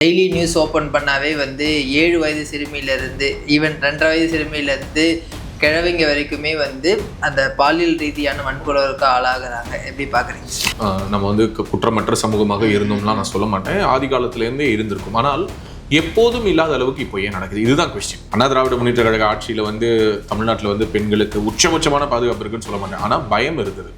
Daily news open பண்ணாவே வந்து 7 வயது சிறுமியிலேருந்து ஈவன் 2.5 வயது சிறுமியிலேருந்து கிழவிங்க வரைக்குமே வந்து அந்த பாலியல் ரீதியான வன்புணர்வுக்கு ஆளாகிறாங்க. எப்படி பார்க்குறீங்க? நம்ம வந்து குற்றமற்ற சமூகமாக இருந்தோம்லாம் நான் சொல்ல மாட்டேன். ஆதி காலத்திலேருந்தே இருந்திருக்கும். ஆனால் எப்போதும் இல்லாத அளவுக்கு இப்போ ஏன் நடக்குது? இதுதான் கொஸ்டின். அண்ணா திராவிட முன்னேற்ற கழக ஆட்சியில் வந்து தமிழ்நாட்டில் வந்து பெண்களுக்கு உச்சபட்சமான பாதுகாப்பு இருக்குன்னு சொல்ல மாட்டேன். ஆனால் பயம் இருந்தது.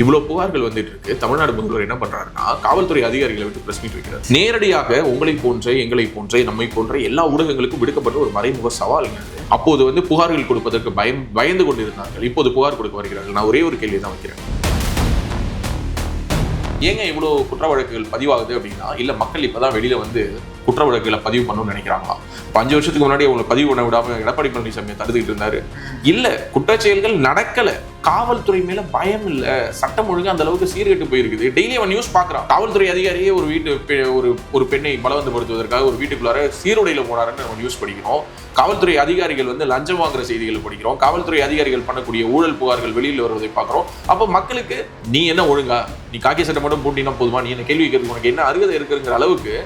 இவ்வளவு புகார்கள் வந்துட்டு இருக்கு. தமிழ்நாடு முதல்வர் என்ன பண்றாருன்னா, காவல்துறை அதிகாரிகளை விட்டு பிரஸ் மீட் வைக்கிறார். நேரடியாக உங்களை போன்ற, எங்களை போன்ற, நம்மை போன்ற எல்லா ஊடகங்களுக்கும் விடுக்கப்பட்ட ஒரு மறைமுக சவால். அப்போது வந்து புகார்கள் கொடுப்பதற்கு பயந்து கொண்டிருந்தார்கள். இப்போது புகார் கொடுக்க வருகிறார்கள். நான் ஒரே ஒரு கேள்வி தான் வைக்கிறேன். ஏங்க இவ்வளவு குற்ற வழக்குகள் பதிவாகுது அப்படின்னா, இல்ல மக்கள் இப்பதான் வெளியில வந்து குற்ற வழக்குகளை பதிவு பண்ணணும்னு நினைக்கிறாங்களா? 5 வருஷத்துக்கு முன்னாடி அவங்களை பதிவு பண்ண விடாம எடப்பாடி பழனிசாமி தடுத்துக்கிட்டு இருந்தாரு. இல்ல குற்றச்செயல்கள் நடக்கல, காவல்துறை மேல பயம் இல்ல, சட்டம் ஒழுங்கு அந்த அளவுக்கு சீர்கெட்டு போயிருக்குது. டெய்லி அவன் நியூஸ் பாக்குறான். காவல்துறை அதிகாரியே ஒரு பெண்ணை பலவந்தப்படுத்துவதற்காக ஒரு வீட்டுக்குள்ளார சீருடையில போனாருன்னு நம்ம நியூஸ் படிக்கிறோம். காவல்துறை அதிகாரிகள் வந்து லஞ்சம் வாங்குற செய்திகளை படிக்கிறோம். காவல்துறை அதிகாரிகள் பண்ணக்கூடிய ஊழல் புகார்கள் வெளியில் வருவதை பார்க்கிறோம். அப்போ மக்களுக்கு நீ என்ன ஒழுங்கா, நீ காக்கி சட்டை மட்டும் போட்டினா போதுமா, நீ என்ன கேள்வி கேட்கறது, உனக்கு என்ன அருகதை இருக்குங்கிற அளவுக்கு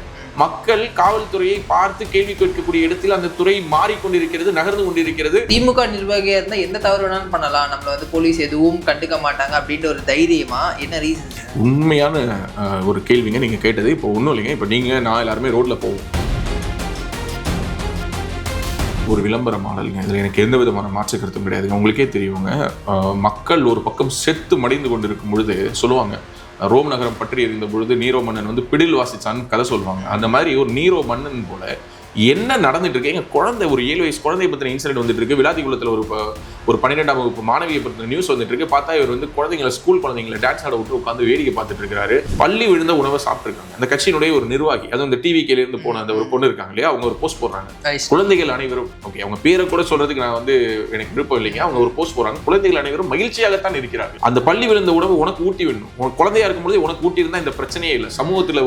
மக்கள் காவல்துறையை பார்த்து கேள்வி கேட்கக்கூடிய இடத்தில் அந்த துறை மாறிக்கொண்டிருக்கிறது, நகர்ந்து கொண்டிருக்கிறது. திமுக நிர்வாகியா இருந்தா எந்த தவறு வேணாலும் பண்ணலாம், நம்மள வந்து போலீஸ் எதுவும் கண்டுக்க மாட்டாங்க அப்படின்ற ஒரு தைரியமா? என்ன ரீசன்? உண்மையான ஒரு கேள்விங்க நீங்க கேட்டது. இப்போ ஒன்றும் இல்லைங்க. இப்போ நீங்க நான் எல்லாருமே ரோட்ல போவோம், ஒரு விளம்பர மாடலுங்க. இதில் எனக்கு எந்த விதமான மாற்று கருத்தும் கிடையாதுங்க. உங்களுக்கே தெரியுங்க, மக்கள் ஒரு பக்கம் செத்து மடிந்து கொண்டிருக்கும் பொழுது சொல்லுவாங்க, ரோம் நகரம் பற்றி இருந்த பொழுது நீரோ மன்னன் வந்து பிடில் வாசிச்சான்னு கதை சொல்லுவாங்க. அந்த மாதிரி ஒரு நீரோ மன்னன் போல என்ன நடந்துட்டு இருக்கு? எங்க குழந்தை, ஒரு 7 வயசு குழந்தைய பத்தின இன்சிடென்ட் வந்துட்டு இருக்கு. விளாத்திக்குளத்தில் ஒரு 12ஆம் வகுப்பு மாணவியை பத்தின நியூஸ் வந்துட்டு இருக்கு. பார்த்தா இவர் வந்து குழந்தைங்களை, ஸ்கூல் குழந்தைங்களை டான்ஸ் ஆட விட்டு உட்காந்து வேடிக்கை பார்த்துட்டு இருக்காரு. பள்ளி விழுந்த உணவை சாப்பிட்டுருக்காங்க. அந்த கட்சியினுடைய ஒரு நிர்வாகி, அதுவும் இந்த டிவிக்கில இருந்து போன அந்த ஒரு பொண்ணு இருக்காங்க இல்லையா, அவங்க ஒரு போஸ்ட் போடுறாங்க. குழந்தைகள் அனைவரும், ஓகே அவங்க பேரை கூட சொல்றதுக்கு நான் வந்து எனக்கு விருப்பம் இல்லைங்க, அவங்க ஒரு போஸ்ட் போடுறாங்க. குழந்தைகள் அனைவரும் மகிழ்ச்சியாகத்தான் இருக்கிறார்கள். அந்த பள்ளி விழுந்த உணவு உனக்கு ஊட்டி வேணும். உனக்கு குழந்தையா இருக்கும்போது உனக்கு ஊட்டி இருந்தா இந்த பிரச்சனையே இல்லை. சமூகத்துல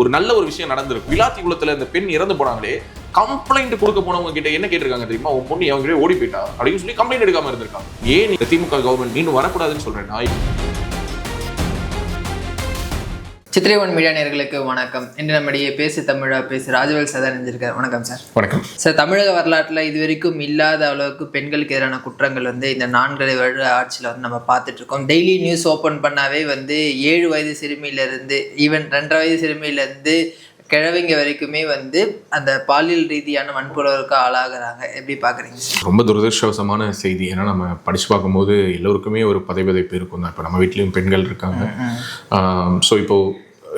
ஒரு நல்ல ஒரு விஷயம் நடந்திருக்கும். விளாத்திக்குளத்துல இந்த பெண் இறந்து போனாங்களே, கம்ப்ளைண்ட் கொடுக்க போனவங்க கிட்ட என்ன கேட்டிருக்காங்க தெரியுமா? உன் பொண்ணு அவங்க ஓடி போயிட்டா அப்படின்னு சொல்லி கம்ப்ளைண்ட் எடுக்காம இருந்திருக்காங்க. ஏன் திமுக கவர்மெண்ட் இன்னும் வரக்கூடாதுன்னு சொல்றேன். சித்திரை1 மீடியா நேயர்களுக்கு வணக்கம். இன்று நம்முடைய பேசு தமிழா பேசு ராஜவேல் சார் இணைஞ்சிருக்கார். வணக்கம் சார். வணக்கம் சார். தமிழக வரலாற்றில் இதுவரைக்கும் இல்லாத அளவுக்கு பெண்களுக்கு எதிரான குற்றங்கள் வந்து இந்த 4 வருட ஆட்சியில் வந்து நம்ம பார்த்துட்டு இருக்கோம். டெய்லி நியூஸ் ஓப்பன் பண்ணாவே வந்து 7 வயது சிறுமியிலேருந்து ஈவன் 2.5 வயது சிறுமியிலேருந்து கிழவிங்க வரைக்குமே வந்து அந்த பாலியல் ரீதியான வன்புணர்வுக்கு ஆளாகிறாங்க. எப்படி பார்க்குறீங்க? ரொம்ப துரதிருஷ்டவசமான செய்தி. ஏன்னா நம்ம படிச்சு பார்க்கும்போது எல்லோருக்குமே ஒரு பதைப்பு இருக்கும் தான். இப்போ நம்ம வீட்லேயும் பெண்கள் இருக்காங்க. ஸோ இப்போ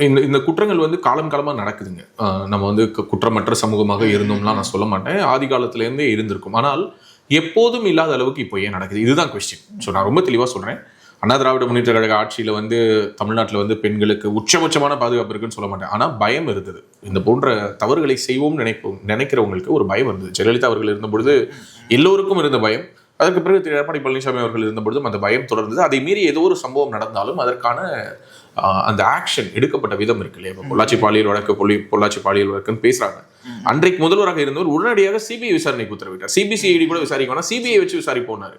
இந்த குற்றங்கள் வந்து காலமாக நடக்குதுங்க. நம்ம வந்து குற்றமற்ற சமூகமாக இருந்தோம்லாம் நான் சொல்ல மாட்டேன். ஆதி காலத்திலேருந்தே இருந்திருக்கும். ஆனால் எப்போதும் இல்லாத அளவுக்கு இப்போ ஏன் நடக்குது? இதுதான் கொஸ்டின். ஸோ நான் ரொம்ப தெளிவாக சொல்கிறேன். அண்ணா திராவிட முன்னேற்ற கழக ஆட்சியில் வந்து தமிழ்நாட்டில் வந்து பெண்களுக்கு உச்சபட்சமான பாதுகாப்பு இருக்குன்னு சொல்ல மாட்டேன். ஆனால் பயம் இருந்தது. இந்த போன்ற தவறுகளை செய்வோம் நினைக்கிறவங்களுக்கு ஒரு பயம் இருந்தது. ஜெயலலிதா அவர்கள் இருந்தபொழுது எல்லோருக்கும் இருந்த பயம். அதற்கு பிறகு எடப்பாடி பழனிசாமி அவர்கள் இருந்தபொழுதும் அந்த பயம் தொடர்ந்தது. அதை மீறி ஏதோ ஒரு சம்பவம் நடந்தாலும் அதற்கான அந்த ஆக்ஷன் எடுக்கப்பட்ட விதம் இருக்கு இல்லையா? பொள்ளாச்சி பாலியல் வழக்குன்னு பேசுறாங்க. அன்றைக்கு முதல்வராக இருந்தவர் உடனடியாக சிபிஐ விசாரணைக்கு உத்தரவிட்டார். சிபிசிஐடி கூட விசாரிக்க வேணா, சிபிஐ வச்சு விசாரிப்போனாரு.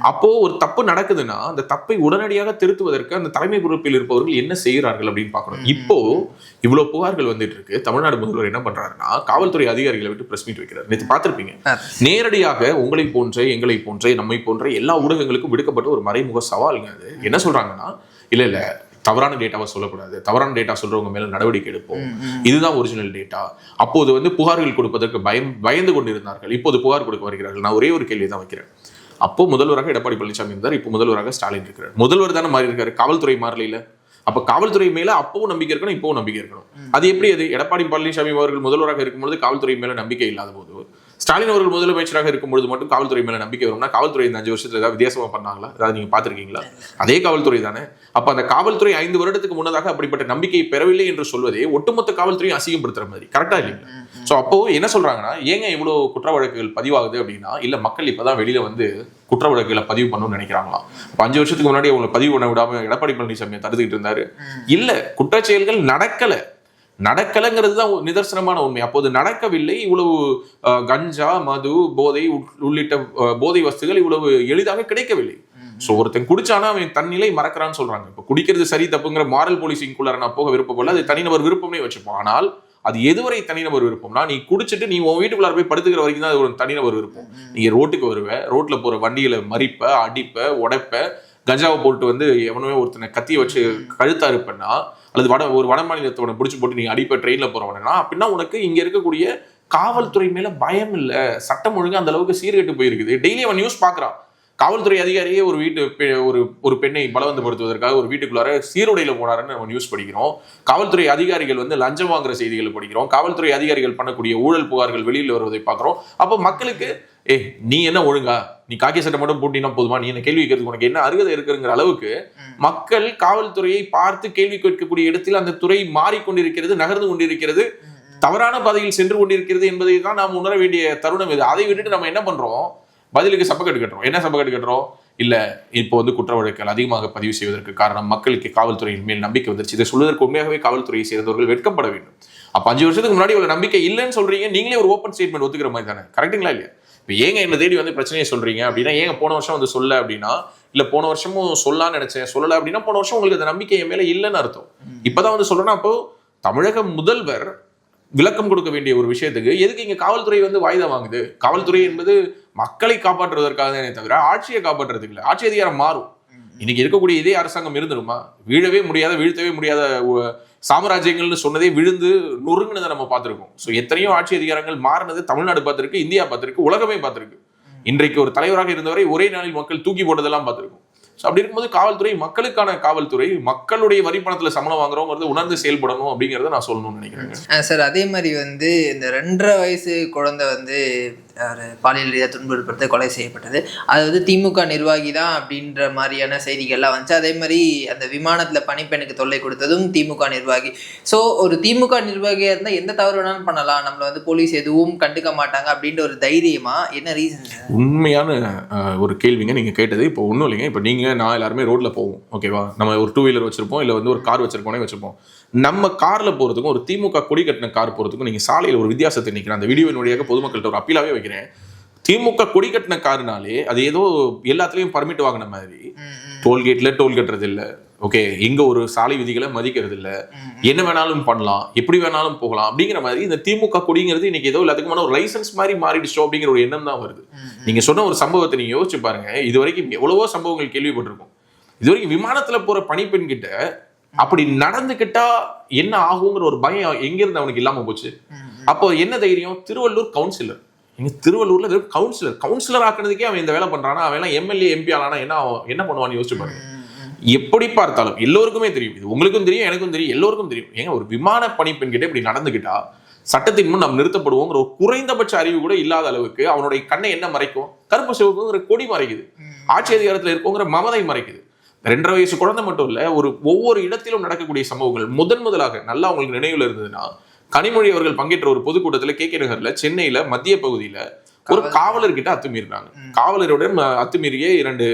அப்போ ஒரு தப்பு நடக்குதுன்னா அந்த தப்பை உடனடியாக திருத்துவதற்கு அந்த தலைமை பொறுப்பில் இருப்பவர்கள் என்ன செய்கிறார்கள் அப்படின்னு பார்க்கணும். இப்போ இவ்வளவு புகார்கள் வந்துட்டு இருக்கு. தமிழ்நாடு முதல்வர் என்ன பண்றாருன்னா, காவல்துறை அதிகாரிகளை விட்டு பிரஸ் மீட் வைக்கிறார். நேற்று பார்த்திருப்பீங்க. நேரடியாக உங்களை போன்ற, எங்களை போன்ற, நம்மை போன்ற எல்லா ஊடகங்களுக்கும் விடுக்கப்பட்ட ஒரு மறைமுக சவாலுங்க. அது என்ன சொல்றாங்கன்னா, இல்ல தவறான டேட்டாவை சொல்லக்கூடாது, தவறான டேட்டா சொல்றவங்க மேல நடவடிக்கை எடுப்போம், இதுதான் ஒரிஜினல் டேட்டா. அப்போது வந்து புகார்கள் கொடுப்பதற்கு பயந்து கொண்டிருந்தார்கள். இப்போது புகார் கொடுக்க வருகிறார்கள். நான் ஒரே ஒரு கேள்வி தான் வைக்கிறேன். அப்போ முதல்வராக எடப்பாடி பழனிசாமி இருந்தார், இப்போ முதல்வராக ஸ்டாலின் இருக்கிறார். முதல்வர் தானே மாறி இருக்காரு, காவல்துறை மாறல. அப்ப காவல்துறை மேல அப்பவும் நம்பிக்கை இருக்கணும், இப்பவும் நம்பிக்கை இருக்கணும். அது எப்படி? அது எடப்பாடி பழனிசாமி அவர்கள் முதல்வராக இருக்கும்போது காவல்துறை மேல நம்பிக்கை இல்லாத போது, ஸ்டாலின் அவர்கள் முதலமைச்சராக இருக்கும்பொழுது மட்டும் காவல்துறை மேல நம்பிக்கை வரும்னா, காவல்துறை இந்த 5 வருஷத்துல ஏதாவது வித்தியாசமா பண்ணாங்களா? அதாவது நீங்க பாத்திருக்கீங்களா? அதே காவல்துறை தானே. அப்ப அந்த காவல்துறை 5 வருடத்துக்கு முன்னதாக அப்படிப்பட்ட நம்பிக்கையை பெறவில்லை என்று சொல்வதே ஒட்டுமொத்த காவல்துறையும் அசிங்கப்படுத்துற மாதிரி. கரெக்டா இல்லைங்களா? சோ அப்போ என்ன சொல்றாங்கன்னா, ஏங்க இவ்வளவு குற்ற வழக்குகள் பதிவாகுது அப்படின்னா, இல்ல மக்கள் இப்பதான் வெளியில வந்து குற்ற வழக்குகளை பதிவு பண்ணணும்னு நினைக்கிறாங்களாம். 5 வருஷத்துக்கு முன்னாடி அவங்களை பதிவு பண்ண விடாம எடப்பாடி பழனிசாமி தடுத்துக்கிட்டு இருந்தாரு. இல்ல குற்றச்செயல்கள் நடக்கலைங்கிறது தான் நிதர்சனமான உண்மை. அப்போது நடக்கவில்லை. இவ்வளவு கஞ்சா, மது, போதை உள்ளிட்ட போதை வஸ்துகள் இவ்வளவு எளிதாக கிடைக்கவில்லை. ஸோ ஒருத்தன் குடிச்சானா அவன் தன்னிலை மறக்கிறான்னு சொல்றாங்க. இப்போ குடிக்கிறது சரி தப்புங்கிற மாரல் போலீசிங்குள்ளார நான் போக விருப்பப்படல, அது தனிநபர் விருப்பமே வச்சுப்போம். ஆனால் அது எதுவரை தனிநபர் விருப்பம்னா, நீ குடிச்சிட்டு நீ உன் வீட்டுக்குள்ளார போய் படுத்துக்கிற வரைக்கும் தான் அது ஒரு தனிநபர் விருப்பம். நீங்க ரோட்டுக்கு வருவ, ரோட்ல போற வண்டியில மறிப்ப, அடிப்ப, உடைப்ப, கஞ்சாவை போட்டு எவனுமே ஒருத்தனை கத்திய வச்சு கழுத்தா இருப்பேன்னா, அல்லது ஒரு வட மாநிலத்தவனை பிடிச்சி போட்டு நீ அடிப்ப ட்ரெயின்ல போறவனா அப்படின்னா, உனக்கு இங்க இருக்கக்கூடிய காவல்துறை மேல பயம் இல்ல, சட்டம் ஒழுங்கு அந்த அளவுக்கு சீர்கெட்டு போயிருக்குது. டெய்லி அவன் நியூஸ் பாக்குறான். காவல்துறை அதிகாரியே ஒரு பெண்ணை பலவந்தப்படுத்துவதற்காக ஒரு வீட்டுக்குள்ளார சீருடையில போனாருன்னு நம்ம நியூஸ் படிக்கிறோம். காவல்துறை அதிகாரிகள் லஞ்சம் வாங்குற செய்திகளை படிக்கிறோம். காவல்துறை அதிகாரிகள் பண்ணக்கூடிய ஊழல் புகார்கள் வெளியில் வருவதை பார்க்கிறோம். அப்போ மக்களுக்கு நீ என்ன ஒழுங்கா, நீ காக்கி சட்டை மட்டும் போட்டினா போதுமா, நீ என்ன கேள்வி கேட்கறதுக்கு உனக்கு என்ன அருகதை இருக்குங்கிற அளவுக்கு மக்கள் காவல்துறையை பார்த்து கேள்வி கேட்கக்கூடிய இடத்தில் அந்த துறை மாறிக்கொண்டிருக்கிறது, நகர்ந்து கொண்டிருக்கிறது, தவறான பாதையில் சென்று கொண்டிருக்கிறது என்பதை தான் நாம் உணர வேண்டிய தருணம் இது. அதை விட்டுட்டு நம்ம என்ன பண்றோம், பதிலுக்கு சப்பக்கட்டு கட்டுறோம். என்ன சப்பக்கட்டு கட்டுறோம்? இல்ல இப்போ குற்ற வழக்குகள் அதிகமாக பதிவு செய்வதற்கு காரணம் மக்களுக்கு காவல்துறையின் மேல் நம்பிக்கை வந்துருச்சு. இதை சொல்வதற்கு உண்மையாகவே காவல்துறையை சேர்ந்தவர்கள் வெட்கப்பட வேண்டும். அப்ப 5 வருஷத்துக்கு முன்னாடி இவ்வளவு நம்பிக்கை இல்லைன்னு சொல்றீங்க, நீங்களே ஒரு ஓப்பன் ஸ்டேட்மெண்ட் ஒத்துக்கிற மாதிரி தானே, கரெக்டுங்களா இல்லையா? இப்போ ஏங்க என்ன தேடி பிரச்சனையை சொல்றீங்க அப்படின்னா, ஏங்க போன வருஷம் சொல்ல அப்படின்னா, இல்ல போன வருஷமும் சொல்லலாம்னு நினைச்சேன் சொல்லல அப்படின்னா, போன வருஷம் உங்களுக்கு அந்த நம்பிக்கை என் மேல இல்லைன்னு அர்த்தம். இப்பதான் சொல்றேன்னா, அப்போ தமிழக முதல்வர் விளக்கம் கொடுக்க வேண்டிய ஒரு விஷயத்துக்கு எதுக்கு இங்க காவல்துறை வாய்தா வாங்குது? காவல்துறை என்பது மக்களை காப்பாற்றுவதற்காக தானே தவிர ஆட்சியை காப்பாற்றுறதுக்கு இல்லை. ஆட்சி அதிகாரம் மாறும். இன்னைக்கு இருக்கக்கூடிய இதே அரசாங்கம் இருந்துருமா? வீழ்த்தவே முடியாத சாம்ராஜ்யங்கள்னு சொன்னதே விழுந்து நொறுங்குனதை நம்ம பார்த்திருக்கோம். ஸோ எத்தனையோ ஆட்சி அதிகாரங்கள் மாறினது தமிழ்நாடு பார்த்திருக்கு, இந்தியா பார்த்திருக்கு, உலகமே பார்த்திருக்கு. இன்றைக்கு ஒரு தலைவராக இருந்தவரை ஒரே நாளில் மக்கள் தூக்கி போட்டதெல்லாம் பார்த்திருக்கோம். ஸோ அப்படி இருக்கும்போது காவல்துறை மக்களுக்கான காவல்துறை, மக்களுடைய வரி பணத்தில் சம்பளம் வாங்குறோங்கிறது உணர்ந்து செயல்படணும் அப்படிங்கிறத நான் சொல்லணும்னு நினைக்கிறேன் சார். அதே மாதிரி இந்த 2.5 வயசு குழந்தை பாலியல் ரீதியாக துன்புறுத்தப்பட்டு கொலை செய்யப்பட்டது. அது திமுக நிர்வாகி தான் அப்படின்ற மாதிரியான செய்திகள்லாம் வந்துச்சு. அதே மாதிரி அந்த விமானத்தில் பணிப்பெண்ணுக்கு தொல்லை கொடுத்ததும் திமுக நிர்வாகி. ஸோ ஒரு திமுக நிர்வாகியாக இருந்தால் எந்த தவறு வேணாலும் பண்ணலாம், நம்மளை போலீஸ் எதுவும் கண்டுக்க மாட்டாங்க அப்படின்ற ஒரு தைரியமா? என்ன ரீசன்? உண்மையான ஒரு கேள்விங்க நீங்க கேட்டது. இப்போ ஒன்றும் இல்லைங்க. இப்போ நீங்க நான் எல்லாருமே ரோட்ல போவோம், ஓகேவா? நம்ம ஒரு 2 வீலர் வச்சிருப்போம், இல்லை ஒரு கார் வச்சிருப்போம். நம்ம கார்ல போறதுக்கும் ஒரு திமுக கொடி கட்டின கார் போறதுக்கும் நீங்க சாலையில் ஒரு வித்தியாசத்தை நிற்கிறேன். அந்த வீடியோவின் வழியாக பொதுமக்கள்கிட்ட ஒரு அப்பீலாவே வைக்கிறேன். திமுக கொடி கட்டின காருனாலே அது ஏதோ எல்லாத்துலயும் பர்மிட் வாங்கின மாதிரி டோல்கேட்ல டோல் கட்டுறது இல்லை, ஓகே, எங்க ஒரு சாலை விதிகளை மதிக்கிறது இல்லை, என்ன வேணாலும் பண்ணலாம், எப்படி வேணாலும் போகலாம் அப்படிங்கிற மாதிரி இந்த திமுக கொடிங்கிறது இன்னைக்கு ஏதோ எல்லாத்துக்குமான ஒரு லைசன்ஸ் மாதிரி மாறிடுச்சோ அப்படிங்கிற ஒரு எண்ணம் தான் வருது. நீங்க சொன்ன ஒரு சம்பவத்தை நீங்க யோசிச்சு பாருங்க. இது வரைக்கும் எவ்வளவோ சம்பவங்கள் கேள்விப்பட்டிருக்கோம். இது வரைக்கும் விமானத்துல போற பணிப்பெண் கிட்ட அப்படி நடந்துகிட்டா என்ன ஆகுங்கிற ஒரு பயம் எங்கிருந்து அவனுக்கு இல்லாம போச்சு. அப்போ என்ன தைரியம்? திருவள்ளூர் கவுன்சிலர், திருவள்ளூர்ல கவுன்சிலர் ஆக்குனதுக்கே அவன் இந்த வேலை பண்றானா, அவன் எல்லாம் எம்எல்ஏ எம்பி ஆனா என்ன பண்ணுவான்னு யோசிச்சு பாருங்க. எப்படி பார்த்தாலும் எல்லோருக்குமே தெரியும், இது உங்களுக்கும் தெரியும், எனக்கும் தெரியும், எல்லோருக்கும் தெரியும். ஏங்க ஒரு விமான பணிப்பெண் கிட்ட இப்படி நடந்துகிட்டா சட்டத்தின் முன் நாம் நிறுத்தப்படுவோங்கிற ஒரு குறைந்தபட்ச அறிவு கூட இல்லாத அளவுக்கு அவனுடைய கண்ணை என்ன மறைக்கும்? கருப்பு சிவப்புங்கிற கொடி மறைக்குது, ஆட்சி அதிகாரத்தில் இருக்கோங்கிற மமதை மறைக்குது. 2.5 வயசு குழந்தை மட்டும் இல்ல, ஒவ்வொரு இடத்திலும் நடக்கக்கூடிய சம்பவங்கள் முதலாக நல்லா உங்களுக்கு நினைவுல இருந்ததுன்னா, கனிமொழி அவர்கள் பங்கேற்ற ஒரு பொதுக்கூட்டத்துல KK நகர்ல, சென்னையில மத்திய பகுதியில ஒரு காவலர்கிட்ட அத்துமீறினாங்க. காவலருடன் அத்துமீறிய 2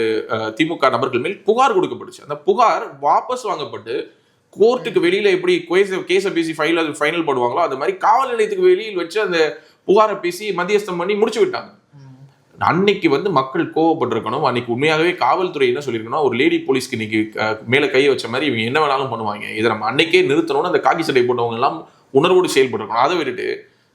திமுக நபர்கள் மேல் புகார் கொடுக்கப்பட்டுச்சு. அந்த புகார் வாபஸ் வாங்கப்பட்டு கோர்ட்டுக்கு வெளியில எப்படி கேஸை பேசி ஃபைனல் பண்ணுவாங்களோ அந்த மாதிரி காவல் நிலையத்துக்கு வெளியில் வச்சு அந்த புகாரை பேசி மத்தியஸ்தம் பண்ணி முடிச்சு விட்டாங்க. அன்னைக்கு மக்கள் கோவப்பட்டிருக்கணும். அன்னைக்கு உண்மையாகவே காவல்துறை என்ன சொல்லியிருக்கணும், ஒரு லேடி போலீஸ்க்கு இன்னைக்கு மேல கையை வச்ச மாதிரி இவங்க என்ன வேணாலும் பண்ணுவாங்க, இதை நம்ம அன்னைக்கே நிறுத்தணும்னு அந்த காக்கி சட்டை போட்டவங்க எல்லாம் உணர்வோடு செயல்பட்டிருக்கணும். அதை விட்டுட்டு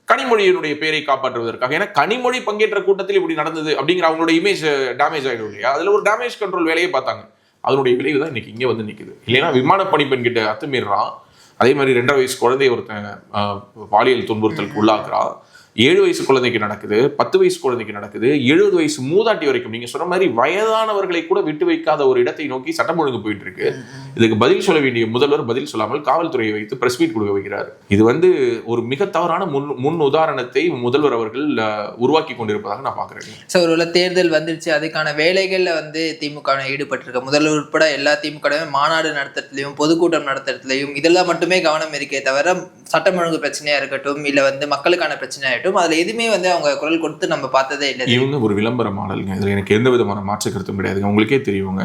கனிமொழியினுடைய பேரை காப்பாற்றுவதற்காக, ஏன்னா கனிமொழி பங்கேற்ற கூட்டத்தில் இப்படி நடந்தது அப்படிங்கிற அவங்களோட இமேஜ் டேமேஜ் ஆயிடும் இல்லையா? அதுல ஒரு டேமேஜ் கண்ட்ரோல் வேலையை பார்த்தாங்க. அதனுடைய விளைவு தான் இன்னைக்கு இங்க நிக்குது. இல்லைன்னா விமான பணிப்பெண் கிட்ட அத்துமீறான், அதே மாதிரி 2.5 வயசு குழந்தைய ஒருத்தன் பாலியல் துன்புறுத்தலுக்கு உள்ளாக்குறான். 7 வயசு குழந்தைக்கு நடக்குது, 10 வயசு குழந்தைக்கு நடக்குது, 70 வயசு மூதாட்டி வரைக்கும் நீங்க சொன்ன மாதிரி வயதானவர்களை கூட விட்டு வைக்காத ஒரு இடத்தை நோக்கி சட்டம் ஒழுங்கு போயிட்டு இருக்கு. இதுக்கு பதில் சொல்ல வேண்டிய முதல்வர் பதில் சொல்லாமல் காவல்துறையை வைத்து பிரஸ் மீட் கொடுக்க வைக்கிறார். இது ஒரு மிக தவறான முன் உதாரணத்தை முதல்வர் அவர்கள் உருவாக்கி கொண்டிருப்பதாக நான் பாக்குறேன். சார், ஒருவேளை தேர்தல் வந்துருச்சு, அதுக்கான வேலைகள்ல ஈடுபட்டிருக்க முதல்வர் உட்பட எல்லா திமுக மாநாடு நடத்துறதுலயும் பொதுக்கூட்டம் நடத்துறதுலயும் இதெல்லாம் மட்டுமே கவனம் இருக்கே தவிர சட்டம் ஒழுங்கு பிரச்சனையா இருக்கட்டும் இல்ல மக்களுக்கான பிரச்சனையா இருக்கட்டும் அதுல எதுவுமே அவங்க குரல் கொடுத்து நம்ம பார்த்ததே இல்லை. இவங்க ஒரு விளம்பர மாடலுங்க, இதுல எனக்கு எந்த விதமான மாற்று கருத்தும் கிடையாதுங்க. உங்களுக்கே தெரியுங்க,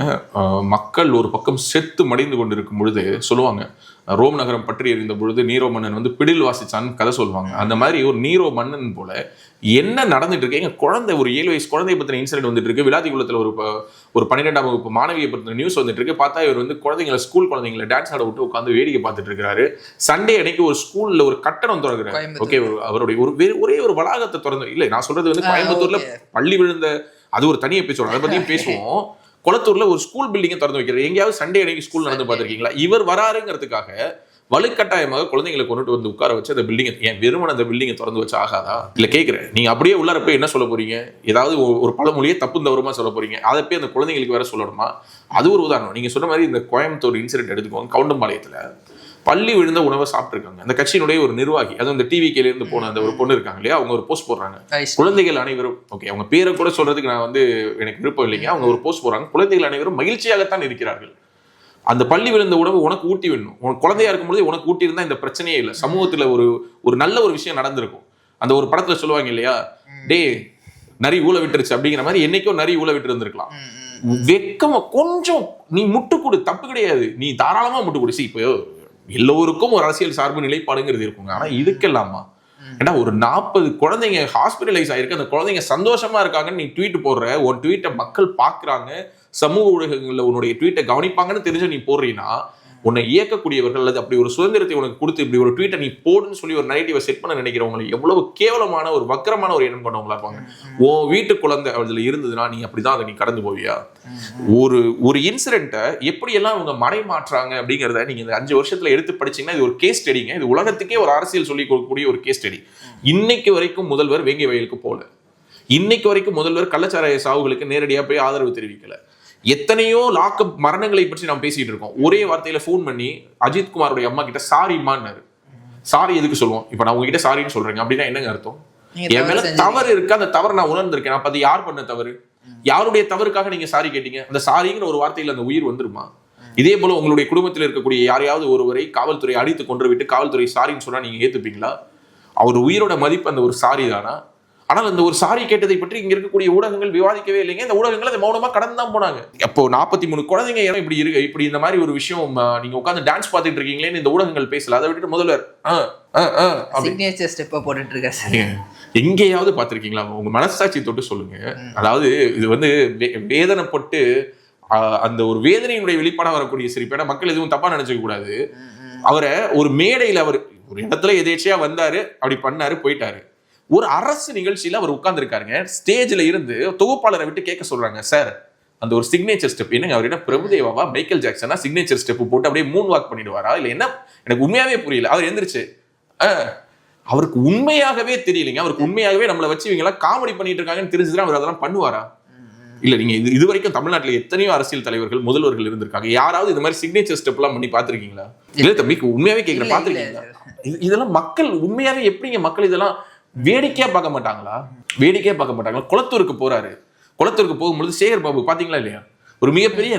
மக்கள் ஒரு பக்கம் செத்து மடிந்து கொண்டிருக்கும் பொழுது சொல்லுவாங்க, ரோம் நகரம் பற்றி எறிந்த பொழுது நீரோ மன்னன் வந்து பிடில் வாசிச்சான்னு கதை சொல்லுவாங்க. அந்த மாதிரி ஒரு நீரோ மன்னன் போல என்ன நடந்துட்டு இருக்கு. எங்க குழந்தை ஒரு 7 வயசு குழந்தைய பத்தின இன்சிடென்ட் வந்துட்டு இருக்கு. விளாத்திக்குளத்துல ஒரு 12ஆம் வகுப்பு மாணவியை பத்தின நியூஸ் வந்துட்டு இருக்கு. பார்த்தா இவர் வந்து ஸ்கூல் குழந்தைங்களை டான்ஸ் ஆட விட்டு உட்காந்து வேடிக்கை பார்த்துட்டு இருக்காரு. சண்டே அன்னைக்கு ஒரு ஸ்கூல்ல ஒரு கட்டணம் திறக்கிறாரு. ஓகே, அவருடைய ஒரே ஒரு வளாகத்தை திறந்து இல்லை, நான் சொல்றது வந்து கோயம்புத்தூர்ல பள்ளி விழுந்த அது ஒரு தனி எபிசோட், அதை பத்தியும் பேசுவோம். குளத்தூர்ல ஒரு ஸ்கூல் பில்டிங்கை திறந்து வைக்கிறார். எங்கேயாவது சண்டே அன்னைக்கு ஸ்கூல் நடந்து பார்த்திருக்கீங்களா? இவர் வராருங்கிறதுக்காக வலுக்கட்டாயமாக குழந்தைங்களை கொண்டுட்டு வந்து உட்கார வச்சு அந்த பில்டிங்கை, ஏன் வெறுமன அந்த பில்டிங்கை திறந்து வச்சு ஆகாதா? இல்ல கேட்கிறேன், நீங்க அப்படியே உள்ளார போய் என்ன சொல்ல போறீங்க? ஏதாவது ஒரு பழமொழியை தப்பு தவறுமா சொல்ல போறீங்க? அதை போய் அந்த குழந்தைங்களுக்கு வேற சொல்லணுமா? அது ஒரு உதாரணம். நீங்க சொன்ன மாதிரி இந்த கோயம்புத்தூர் இன்சிடென்ட் எடுத்துக்கோங்க. கவுண்டம்பாளையத்துல பள்ளி விழுந்த உணவை சாப்பிட்டுருக்காங்க. அந்த கட்சியினுடைய ஒரு நிர்வாகி, அதுவும் இந்த டிவிக்கில இருந்து போன அந்த ஒரு பொண்ணு இருக்காங்க இல்லையா, அவங்க ஒரு போஸ்ட் போடுறாங்க. குழந்தைகள் அனைவரும், ஓகே அவங்க பேரை கூட சொல்றதுக்கு நான் வந்து எனக்கு விருப்பம் இல்லைங்க, அவங்க ஒரு போஸ்ட் போடுறாங்க. குழந்தைகள் அனைவரும் மகிழ்ச்சியாகத்தான் இருக்கிறார்கள். அந்த பள்ளி விழுந்த உணவு உனக்கு ஊட்டி விடணும். உனக்கு குழந்தையா இருக்கும்போது உனக்கு ஊட்டி இருந்தா இந்த பிரச்சனையே இல்லை. சமூகத்துல ஒரு நல்ல ஒரு விஷயம் நடந்திருக்கும். அந்த ஒரு படத்துல சொல்லுவாங்க இல்லையா, டே நரி ஊழ விட்டுருச்சு அப்படிங்கிற மாதிரி என்னைக்கோ நரி ஊழ விட்டு இருந்திருக்கலாம். வெக்கமா கொஞ்சம் நீ முட்டு கொடு, தப்பு கிடையாது, நீ தாராளமா முட்டு கொடு. இப்போ எல்லோருக்கும் ஒரு அரசியல் சார்பு நிலைப்பாடுங்கிறது இருக்குங்க. ஆனா இதுக்கெல்லாமா ஏன்னா ஒரு 40 குழந்தைங்க ஹாஸ்பிட்டலைஸ் ஆயிருக்கு, அந்த குழந்தைங்க சந்தோஷமா இருக்காங்கன்னு நீ ட்வீட் போடுற, உன் ட்வீட்டை மக்கள் பாக்குறாங்க, சமூக ஊடகங்கள்ல உன்னுடைய ட்வீட்டை கவனிப்பாங்கன்னு தெரிஞ்சு நீ போடுறீன்னா, உன்னை இயக்கக்கூடியவர்கள் அல்லது அப்படி ஒரு சுதந்திரத்தை உனக்கு கொடுத்து இப்படி ஒரு ட்வீட்டை நீ போடுன்னு சொல்லி ஒரு நரேட்டிவை செட் பண்ண நினைக்கிறவங்க எவ்வளவு கேவலமான ஒரு வக்கரமான ஒரு எண்ணம் கொண்டவங்களா இருப்பாங்க. உன் வீட்டு குழந்தை அதுல இருந்ததுன்னா நீ அப்படிதான் அதை நீ கடந்து போவியா? ஒரு இன்சிடென்ட்டை எப்படியெல்லாம் அவங்க மறை மாற்றாங்க அப்படிங்கிறத நீங்க இந்த 5 வருஷத்துல எடுத்து படிச்சீங்கன்னா இது ஒரு கேஸ் ஸ்டடிங்க. இது உலகத்துக்கே ஒரு அரசியல் சொல்லி கொடுக்கக்கூடிய ஒரு கேஸ் ஸ்டடி. இன்னைக்கு வரைக்கும் முதல்வர் வேங்கை வயலுக்கு போல, இன்னைக்கு வரைக்கும் முதல்வர் கள்ளச்சாராய சாவுகளுக்கு நேரடியா போய் ஆதரவு தெரிவிக்கல. எத்தனையோ லாக்அப் மரணங்களை பற்றி நாம் பேசிட்டு இருக்கோம். ஒரே வார்த்தையில போன் பண்ணி அஜித் குமாரோட அம்மா கிட்ட சாரிமான்னாரு. சாரி எதுக்கு சொல்லுவோம்? இப்ப நான் உங்ககிட்ட சாரின்னு சொல்றேன் அப்படின்னா என்னங்க அர்த்தம்? என் மேல தவறு இருக்கு, அந்த தவறு நான் உணர்ந்திருக்கேன். அப்ப அது யார் பண்ண தவறு? யாருடைய தவறுக்காக நீங்க சாரி கேட்டீங்க? அந்த சாரிங்கிற ஒரு வார்த்தையில அந்த உயிர் வந்துருமா? இதே போல உங்களுடைய குடும்பத்தில் இருக்கக்கூடிய யாரையாவது ஒருவரை காவல்துறை அடித்து கொன்று விட்டு காவல்துறை சாரின்னு சொன்னா நீங்க ஏத்துப்பீங்களா? அவர் உயிரோட மதிப்பு அந்த ஒரு சாரி தானா? ஆனால் அந்த ஒரு சாரி கேட்டதை பற்றி இங்க இருக்கக்கூடிய ஊடகங்கள் விவாதிக்கவே இல்லைங்க. இந்த ஊடகங்கள் அதை மௌனமா கடந்து தான் போனாங்க. அப்போ 43 குழந்தைங்க இப்படி இருக்கு, இப்படி இந்த மாதிரி ஒரு விஷயம் நீங்க உட்காந்து டான்ஸ் பார்த்துட்டு இருக்கீங்களேன்னு இந்த ஊடகங்கள் பேசல. அதை விட்டுட்டு முதல்வர் சிக்னேச்சர் ஸ்டெப்பை போட்டுட்டு இருக்காரு. எங்கேயாவது பார்த்திருக்கீங்களா? உங்க மனசாட்சி தொட்டு சொல்லுங்க. அதாவது இது வந்து வேதனைப்பட்டு அந்த ஒரு வேதனையினுடைய வெளிப்பாடாக வரக்கூடிய சிரிப்பு. ஏன்னா மக்கள் எதுவும் தப்பா நினைச்சுக்க கூடாது. அவரை ஒரு மேடையில் அவர் ஒரு இடத்துல எதேச்சியா வந்தாரு, அப்படி பண்ணாரு, போயிட்டாரு. ஒரு அரசு நிகழ்ச்சியில அவர் உட்கார்ந்து இருக்காருங்க. ஸ்டேஜ்ல இருந்து தொகுப்பாளரை விட்டு கேட்க சொல்றாங்க, சார் அந்த ஒரு சிக்னேச்சர் ஸ்டெப் என்னங்க? அவர் என்ன பிரபுதேவாவா, மைக்கேல் ஜாக்சனா சிக்னேச்சர் ஸ்டெப் போட்டு அப்படியே மூன் வாக் பண்ணிடுவாரா இல்ல என்ன? எனக்கு உண்மையாவே புரியல. அவர் எந்திரிச்சு அவருக்கு உண்மையாகவே தெரியலைங்க. அவருக்கு உண்மையாகவே நம்மளை வச்சு இவங்க காமெடி பண்ணிட்டு இருக்காங்கன்னு தெரிஞ்சுதான் அவர் அதெல்லாம் பண்ணுவாரா? இல்ல நீங்க இது வரைக்கும் தமிழ்நாட்டில் எத்தனையோ அரசியல் தலைவர்கள் முதல்வர்கள் இருந்திருக்காங்க. யாராவது இந்த மாதிரி சிக்னேச்சர் ஸ்டெப் எல்லாம் பண்ணி பாத்திருக்கீங்களா? இல்ல தம்பி, உண்மையாவே கேட்கிற பாத்திருக்கீங்களா? இதெல்லாம் மக்கள் உண்மையாவே எப்படிங்க மக்கள் இதெல்லாம் வேடிக்கையா பார்க்க மாட்டாங்களா? வேடிக்கையா பார்க்க மாட்டாங்களா? குளத்தூருக்கு போறாரு. குளத்தூருக்கு போகும்பொழுது சேகர் பாபு பாத்தீங்களா இல்லையா, ஒரு மிகப்பெரிய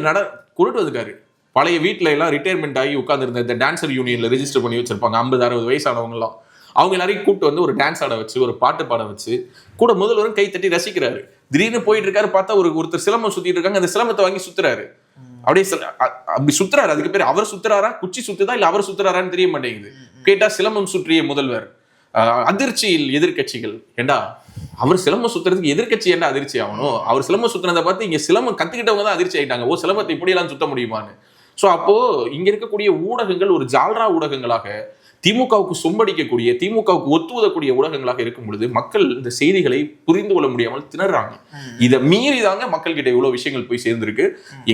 கொண்டுட்டு வந்துருக்காரு. பழைய வீட்டுல எல்லாம் ரிட்டையர்மெண்ட் ஆகி உட்கார்ந்து இந்த டான்சர் யூனியன்ல ரெஜிஸ்டர் பண்ணி வச்சிருப்பாங்க 50-60 வயசானவங்க எல்லாம். அவங்க எல்லாரையும் கூப்பிட்டு வந்து ஒரு டான்ஸ் ஆட வச்சு ஒரு பாட்டு பாட வச்சு கூட முதல்வரும் கை தட்டி ரசிக்கிறாரு. திடீர்னு போயிட்டு இருக்காரு, பார்த்தா ஒருத்தர் சிலம்பம் சுத்திட்டு இருக்காங்க. அந்த சிலம்பத்தை வாங்கி சுத்துறாரு. அப்படியே அப்படி சுத்துறாரு. அதுக்கு பேர் அவர் சுத்துறாரா, குச்சி சுத்துதா இல்ல அவர் சுத்துறாரான்னு தெரிய மாட்டேங்குது. கேட்டா சிலம்பம் சுற்றிய முதல்வர். அதிர்ச்சியில் எதிர்கட்சிகள். ஏண்டா அவர் சிலம்பம் சுத்துறதுக்கு எதிர்கட்சி ஏண்டா அதிர்ச்சி ஆகணும்? அவர் சிலம்பம் சுத்துறதை பார்த்து இங்க சிலம்பம் கத்துக்கிட்டவங்க தான் அதிர்ச்சி ஆயிட்டாங்க. ஓ, சிலம்பத்தை இப்படி எல்லாம் சுத்த முடியுமான்னு. சோ அப்போ இங்க இருக்கக்கூடிய ஊடகங்கள் ஒரு ஜால்ரா ஊடகங்களாக, திமுகவுக்கு சொம்படிக்கக்கூடிய, திமுகவுக்கு ஒத்துவதக்கூடிய ஊடகங்களாக இருக்கும் பொழுது மக்கள் இந்த செய்திகளை புரிந்து கொள்ள முடியாமல் திணறாங்க. இதை மீறிதாங்க மக்கள் கிட்ட இவ்வளவு விஷயங்கள் போய் சேர்ந்திருக்கு.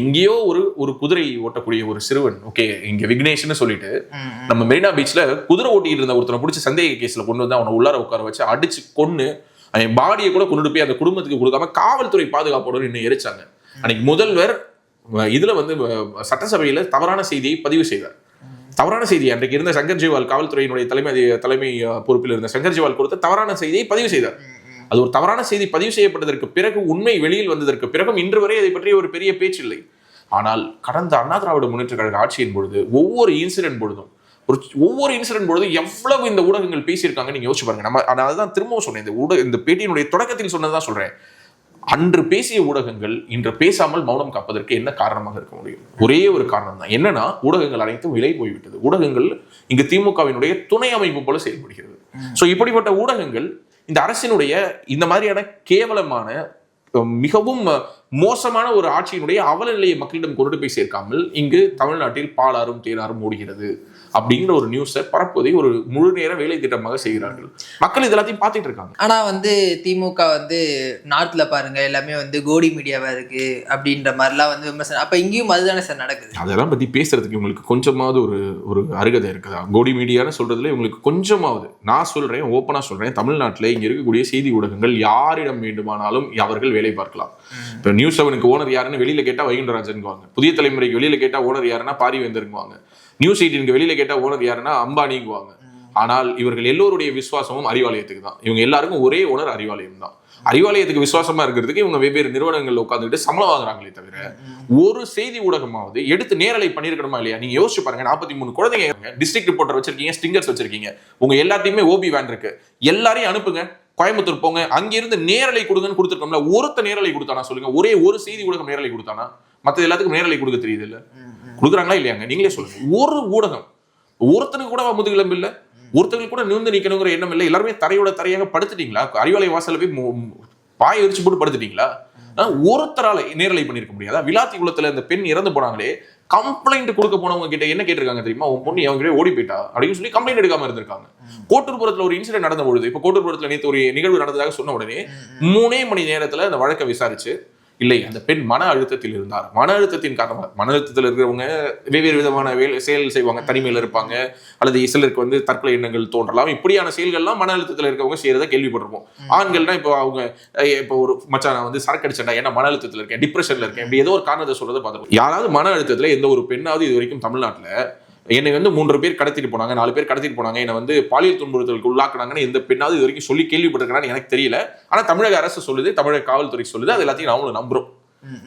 எங்கேயோ ஒரு குதிரை ஓட்டக்கூடிய ஒரு சிறுவன், ஓகே இங்க விக்னேஷ்னு சொல்லிட்டு நம்ம மெரினா பீச்ல குதிரை ஓட்டிட்டு இருந்த ஒருத்தனை பிடிச்சி சந்தேக கேஸ்ல கொண்டு வந்து அவனை உள்ளார உட்கார வச்சு அடிச்சு கொன்னு அவன் பாடியை கூட கொண்டுட்டு போய் அந்த குடும்பத்துக்கு கொடுக்காம காவல்துறை பாதுகாப்போடு இன்னும் எரிச்சாங்க. அன்னைக்கு முதல்வர் இதுல வந்து சட்டசபையில தவறான செய்தியை பதிவு செய்தார். தவறான செய்தி அன்றைக்கு இருந்த சங்கர் ஜிவால், காவல்துறையினுடைய தலைமை பொறுப்பில் இருந்த சங்கர் ஜிவால் கொடுத்த தவறான செய்தியை பதிவு செய்தார். அது ஒரு தவறான செய்தி பதிவு செய்யப்பட்டதற்கு பிறகு, உண்மை வெளியில் வந்ததற்கு பிறகும் இன்று வரை அதை பற்றி ஒரு பெரிய பேச்சு இல்லை. ஆனால் கடந்த அண்ணா திராவிட முன்னேற்ற கழக ஆட்சியின் பொழுது ஒவ்வொரு இன்சிடென்ட் பொழுதும் எவ்வளவு இந்த ஊடகங்கள் பேசியிருக்காங்க நீங்க யோசிச்சு பாருங்க. நம்ம அதுதான் திரும்பவும் சொன்னேன், இந்த பேட்டியினுடைய தொடக்கத்தில் சொன்னதான் சொல்றேன். அன்று பேசிய ஊடகங்கள் இன்று பேசாமல் மௌனம் காப்பதற்கு என்ன காரணமாக இருக்க முடியும்? ஒரே ஒரு காரணம் தான். என்னன்னா, ஊடகங்கள் அனைத்தும் விலை போய்விட்டது. ஊடகங்கள் இங்கு திமுகவினுடைய துணை அமைப்பு போல செயல்படுகிறது. சோ இப்படிப்பட்ட ஊடகங்கள் இந்த அரசினுடைய இந்த மாதிரியான கேவலமான மிகவும் மோசமான ஒரு ஆட்சியினுடைய அவல நிலையை மக்களிடம் கொண்டு போய் சேர்க்காமல் இங்கு தமிழ்நாட்டில் பாலாறும் தேனாரும் ஓடுகிறது அப்படிங்கிற ஒரு நியூஸை பரப்புவதை ஒரு முழு நேர வேலை திட்டமாக செய்கிறார்கள். மக்கள் இது எல்லாத்தையும் பார்த்துட்டு இருக்காங்க. ஆனா திமுக நார்த்ல பாருங்க எல்லாமே கோடி மீடியாவா இருக்கு அப்படின்ற மாதிரிலாம் விமர்சனம். அப்ப இங்கேயும் அதுதானே சார் நடக்குது. அதெல்லாம் பத்தி பேசுறதுக்கு உங்களுக்கு கொஞ்சமாவது ஒரு அருகதை இருக்குதா? கோடி மீடியான்னு சொல்றதுல உங்களுக்கு கொஞ்சமாவது, நான் சொல்றேன், ஓப்பனா சொல்றேன், தமிழ்நாட்டில் இங்க இருக்கக்கூடிய செய்தி ஊடகங்கள் யாரிடம் வேண்டுமானாலும் அவர்கள் வேலை பார்க்கலாம். இப்ப நியூஸ் 7க்கு ஓனர் யாருன்னு வெளியில கேட்டா வைகுண்டராஜன்வாங்க, புதிய தலைமுறைக்கு வெளியில கேட்டா ஓனர் யாருன்னா பாரிவேந்தருங்குவாங்க, நியூஸ் 18க்கு வெளியில கேட்டா ஓனர் யாருன்னா அம்பானிங்குவாங்க. ஆனால் இவர்கள் எல்லோருடைய விசுவாசமும் அறிவாலயத்துக்கு தான். இவங்க எல்லாருக்கும் ஒரே ஓனர் அறிவாலயம் தான். அறிவாலயத்துக்கு விசுவாசமா இருக்கிறதுக்கு இவங்க வெவ்வேறு நிறுவனங்கள் உட்காந்துட்டு சம்பளம் வாங்குறாங்களே தவிர ஒரு செய்தி ஊடகமாவது எடுத்து நேரலை பண்ணிருக்கணுமா இல்லையா? நீங்க யோசிச்சு பாருங்க. 43 குழந்தைங்க டிஸ்ட்ரிக்ட் ரிப்போர்ட்டர் வச்சிருக்கீங்க, ஸ்டிங்கர்ஸ் வச்சிருக்கீங்க, உங்க எல்லாத்தையுமே ஓபி வேன் இருக்கு, எல்லாரையும் அனுப்புங்க, கோயம்புத்தூர் போங்க, அங்கிருந்து நேரலை கொடுங்கன்னு கொடுத்துருக்கோம்ல. ஒருத்த நேரலை கொடுத்தானா சொல்லுங்க? ஒரே ஒரு செய்தி ஊடகம் நேரலை கொடுத்தானா? மற்ற எல்லாத்துக்கும் நேரலை கொடுக்க தெரியுது இல்ல? கொடுக்குறாங்களா இல்லையாங்க? நீங்களே சொல்லுங்க. ஒரு ஊடகம் ஒருத்தனுக்கு கூட முதுகிழம்பு இல்ல, ஒருத்தங்களுக்கு கூட நிமிர்ந்து நிக்கணுங்கிற எண்ணம் இல்லை. எல்லாருமே தரையாக படுத்துட்டீங்களா? அறிவாலய வாசல்ல போய் பாய விரிச்சு போட்டு படுத்துட்டீங்களா? ஒருத்தரால நேரலை பண்ணிருக்க முடியாதா? விளாத்தி குளத்துல இந்த பெண் இறந்து போனாங்களே, கம்ப்ளைண்ட் கொடுக்க போனவங்க கிட்ட என்ன கேட்டிருக்காங்க தெரியுமா? உன் பொண்ணு அவங்க ஓடி போயிட்டா அப்படின்னு சொல்லி கம்ப்ளைண்ட் எடுக்காம இருந்திருக்காங்க. கோட்டூர்புரத்துல ஒரு இன்சிடென்ட் நடந்த பொழுது, இப்ப கோட்டூர்புரத்துல நேற்று ஒரு நிகழ்வு நடந்ததாக சொன்ன உடனே 3 மணி நேரத்துல அந்த வழக்கை விசாரிச்சு, இல்லை அந்த பெண் மன அழுத்தத்தில் இருந்தார், மன அழுத்தத்தின் காரணமாக, மன அழுத்தத்தில் இருக்கிறவங்க வெவ்வேறு விதமான செயல் செய்வாங்க, தனிமையில் இருப்பாங்க, அல்லது சிலருக்கு தற்கொலை எண்ணங்கள் தோன்றலாம். இப்படியான செயல்கள்லாம் மன அழுத்தத்தில் இருக்கவங்க செய்யறத கேள்விப்பட்டிருப்போம். ஆண்கள்னா இப்போ அவங்க இப்போ ஒரு மச்சான் நான் சரக்கு அடிச்சேன்டா, ஏன்னா மன அழுத்தத்தில் இருக்கேன், டிப்ரெஷன்ல இருக்கேன், இப்படி ஏதோ ஒரு காரணத்தை சொல்றதை பார்த்துருக்கோம். யாராவது மன அழுத்தத்தில் எந்த ஒரு பெண்ணாவது இது வரைக்கும் தமிழ்நாட்டில் என்னை 3 பேர் கடத்திட்டு போனாங்க, 4 பேர் கடத்திட்டு போனாங்க, என்னை பாலியல் துன்புறுத்தலுக்கு உள்ளாக்குனாங்கன்னு எந்த பெண்ணாவது இது வரைக்கும் சொல்லி கேள்விப்பட்டிருக்கான்னு எனக்கு தெரியல. ஆனா தமிழக அரசு சொல்லுது, தமிழக காவல்துறை சொல்லுது, அது எல்லாத்தையும் நாமளும் நம்புறோம்.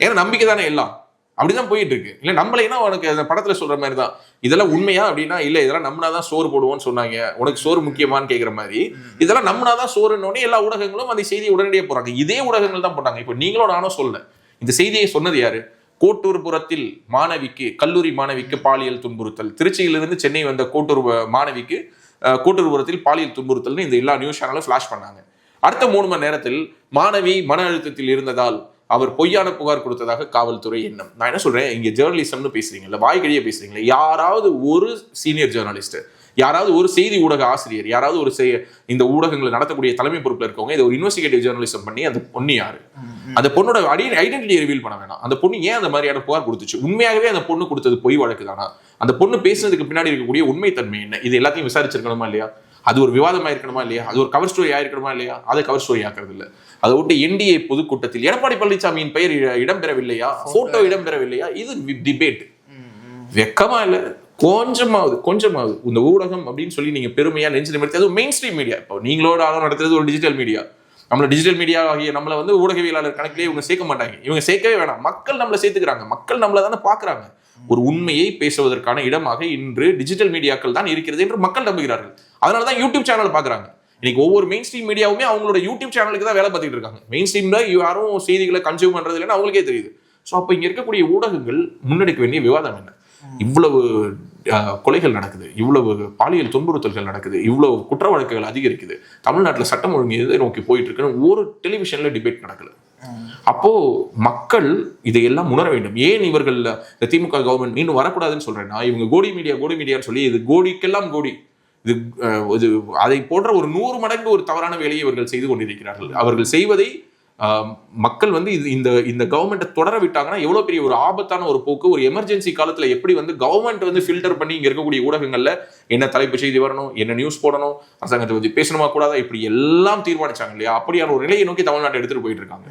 ஏன்னா நம்பிக்கை தானே எல்லாம். அப்படிதான் போயிட்டு இருக்கு. இல்ல நம்மளேனா உனக்கு அந்த படத்துல சொல்ற மாதிரி தான் இதெல்லாம் உண்மையா அப்படின்னா, இல்ல இதெல்லாம் நம்பினாதான் சோறு போடுவோம்னு சொன்னாங்க, உனக்கு சோறு முக்கியமானு கேட்கிற மாதிரி இதெல்லாம் நம்பினாதான் சோறுன்னு எல்லா ஊடகங்களும் அந்த செய்தியை உடனடியே போறாங்க. இதே ஊடகங்கள் தான் போட்டாங்க. இப்போ நீங்களோட நானும் சொல்ல, இந்த செய்தியை சொன்னது யாரு? கோட்டூர்புரத்தில் மாணவிக்கு, கல்லூரி மாணவிக்கு பாலியல் துன்புறுத்தல், திருச்சியிலிருந்து சென்னை வந்த கோட்டூர் மாணவிக்கு கோட்டூர்புரத்தில் பாலியல் துன்புறுத்தல்னு இந்த எல்லா நியூஸ் சேனலும் ஃபிளாஷ் பண்ணாங்க. அடுத்த 3 மணி நேரத்தில் மாணவி மன அழுத்தத்தில் இருந்ததால் அவர் பொய்யான புகார் கொடுத்ததாக காவல்துறை எண்ணம். நான் என்ன சொல்றேன், இங்க ஜேர்னலிசம்னு பேசுறீங்கல்ல, வாய்க்கடியே பேசுறீங்களா? யாராவது ஒரு சீனியர் ஜேர்னலிஸ்ட், யாராவது ஒரு செய்தி ஊடக ஆசிரியர், யாராவது ஒரு இந்த ஊடகங்களை நடத்தக்கூடிய தலைமை பொறுப்புல இருக்கவங்க இதை ஒரு இன்வெஸ்டிகேட்டிவ் ஜேர்னலிசம் பண்ணி அந்த பொண்ணு யாரு, அந்த பொண்ணோட ஐடென்டிட்டி ரிவீல் பண்ண வேணாம். அந்த பொண்ணு ஏன் அந்த மாதிரியான புகார் கொடுத்துச்சு, உண்மையாகவே அந்த பொண்ணு கொடுத்தது பொய் வழக்கு தானா, அந்த பொண்ணு பேசுனதுக்கு பின்னாடி இருக்கக்கூடிய உண்மை தன்மை என்ன, இது எல்லாத்தையும் விசாரிச்சிருக்கணுமா இல்லையா? அது ஒரு விவாதமா இருக்கணுமா இல்லையா? அது ஒரு கவர் ஸ்டோரி ஆயிருக்கணுமா இல்லையா? அதை கவர் ஸ்டோரி ஆக்குறது இல்லை. அதை விட்டு என்டிஏ பொதுக்கூட்டத்தில் எடப்பாடி பழனிசாமியின் பெயர் இடம்பெறவில்லையா, போட்டோ இடம்பெறவில்லையா, இது டிபேட். வெக்கமா இல்ல? கொஞ்சமாவது இந்த ஊடகம் அப்படின்னு சொல்லி நீங்க பெருமையா நெஞ்சு நிமிர்த்தி, அது மெயின் ஸ்ட்ரீம் மீடியா. இப்போ நீங்களோட நடத்துறது ஒரு டிஜிட்டல் மீடியா. நம்மள டிஜிட்டல் மீடியா ஆகிய நம்மள ஊடகவியலாளர் கணக்கிலே இவங்க சேர்க்க மாட்டாங்க. இவங்க சேர்க்கவே வேணாம். மக்கள் நம்மளை சேர்த்துக்கிறாங்க. மக்கள் நம்மள தானே பாக்குறாங்க. ஒரு உண்மையை பேசுவதற்கான இடமாக இன்று டிஜிட்டல் மீடியாக்கள் தான் இருக்கிறது என்று மக்கள் நம்புகிறார்கள். அதனாலதான் யூடியூப் சேனல் பாக்குறாங்க. இன்னைக்கு ஒவ்வொரு மெயின் ஸ்ட்ரீம் மீடியாவுமே அவங்களோட யூடியூப் சேனலுக்கு தான் வேலை பார்த்துட்டு இருக்காங்க. மெயின் ஸ்ட்ரீம்ல யாரும் செய்திகளை கன்சியூம் பண்றது இல்லைன்னு அவங்களுக்கே தெரியுது. ஸோ அப்போ இங்க இருக்கக்கூடிய ஊடகங்கள் முன்னெடுக்க வேண்டிய விவாதம் என்ன? இவ்வளவு கொலைகள் நடக்குது, இவ்வளவு பாலியல் துன்புறுத்தல்கள் நடக்குது, இவ்வளவு குற்ற வழக்குகள் அதிகரிக்குது, தமிழ்நாட்டில் சட்டம் ஒழுங்கு எதை நோக்கி போயிட்டு இருக்குன்னு ஒரு டெலிவிஷன்ல டிபேட் நடக்கல. அப்போ மக்கள் இதையெல்லாம் உணர வேண்டும். ஏன் இவர்கள் இந்த திமுக கவர்மெண்ட் மீண்டும் வரக்கூடாதுன்னு சொல்றேன்னா, இவங்க கோடி மீடியான்னு சொல்லி இது கோடிக்கெல்லாம் கோடி, இது அதை போன்ற ஒரு 100 மடங்கு ஒரு தவறான வேலையை இவர்கள் செய்து கொண்டிருக்கிறார்கள். அவர்கள் செய்வதை மக்கள் இந்த கவர்மெண்ட்டை தொடர விட்டாங்கன்னா எவ்வளவு பெரிய ஒரு ஆபத்தான ஒரு போக்கு. ஒரு எமர்ஜென்சி காலத்துல எப்படி கவர்மெண்ட் ஃபில்டர் பண்ணி இங்க இருக்கக்கூடிய ஊடகங்கள்ல என்ன தலைப்பு செய்தி வரணும், என்ன நியூஸ் போடணும், அரசாங்கத்தை பத்தி பேசணுமா கூடாதா, இப்படி எல்லாம் தீர்மானிச்சாங்க இல்லையா? அப்படியான ஒரு நிலையை நோக்கி தமிழ்நாட்டை எடுத்துட்டு போயிட்டு இருக்காங்க.